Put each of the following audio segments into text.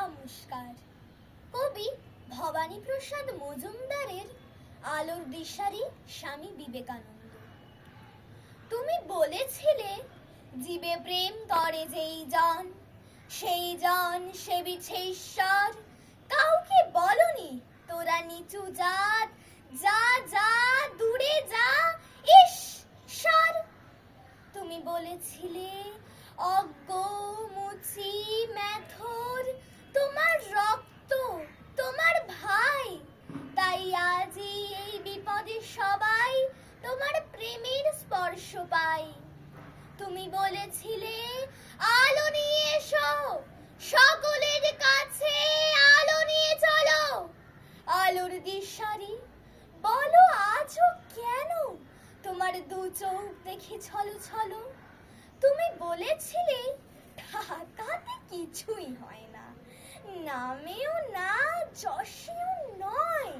নমস্কার। কবি ভবানীপ্রসাদ মজুমদারের আলোর দিশারি স্বামী বিবেকানন্দ। তুমি বলেছিলে জীবে প্রেম করে যেই জন, সেই জন সেবিছে ঈশ্বর। কাউকে বলনি তোরা নিচু জাত, যা যা দূরে যা, ইস সর। তুমি বলেছিলে অজ্ঞ মুচি মেথর তোমার রক্ত, তোমার ভাই, তাই আজই এই বিপদে সবাই তোমার প্রেমের স্পর্শ পাই। তুমি বলেছিলে আলো নিয়ে এসো, সকলের কাছে আলো নিয়ে চলো। আলোর দিশারি বলো আজও কেন তোমার দু চোখ দেখে ছলো ছলো। তুমি বলেছিলে ঢাকাতে কিছুই হয় না, নামেও না যশেও নয়,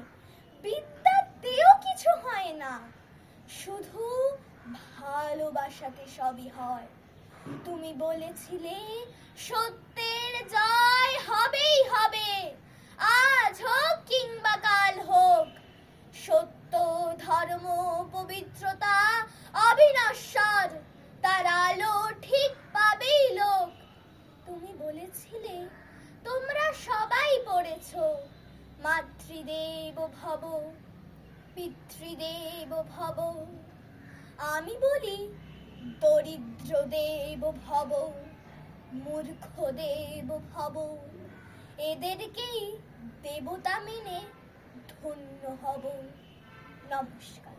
বিদ্যাতেও কিছু হয় না, শুধু ভালোবাসাতে সবই হয়। তুমি বলেছিলে সত্যের জয় হবেই হবে, আজ হোক কিংবা কাল হোক। সত্য ধর্ম পবিত্রতা অবিনশ্বর, তার আলো ঠিক পাবেই লোক। তুমি বলেছিলে তোমরা সবাই পড়েছো মাতৃদেব ভব, পিতৃদেব ভব। আমি বলি দরিদ্র দেব ভব, মূর্খ দেব ভব। এদেরকেই দেবতা মেনে ধন্য হব। নমস্কার।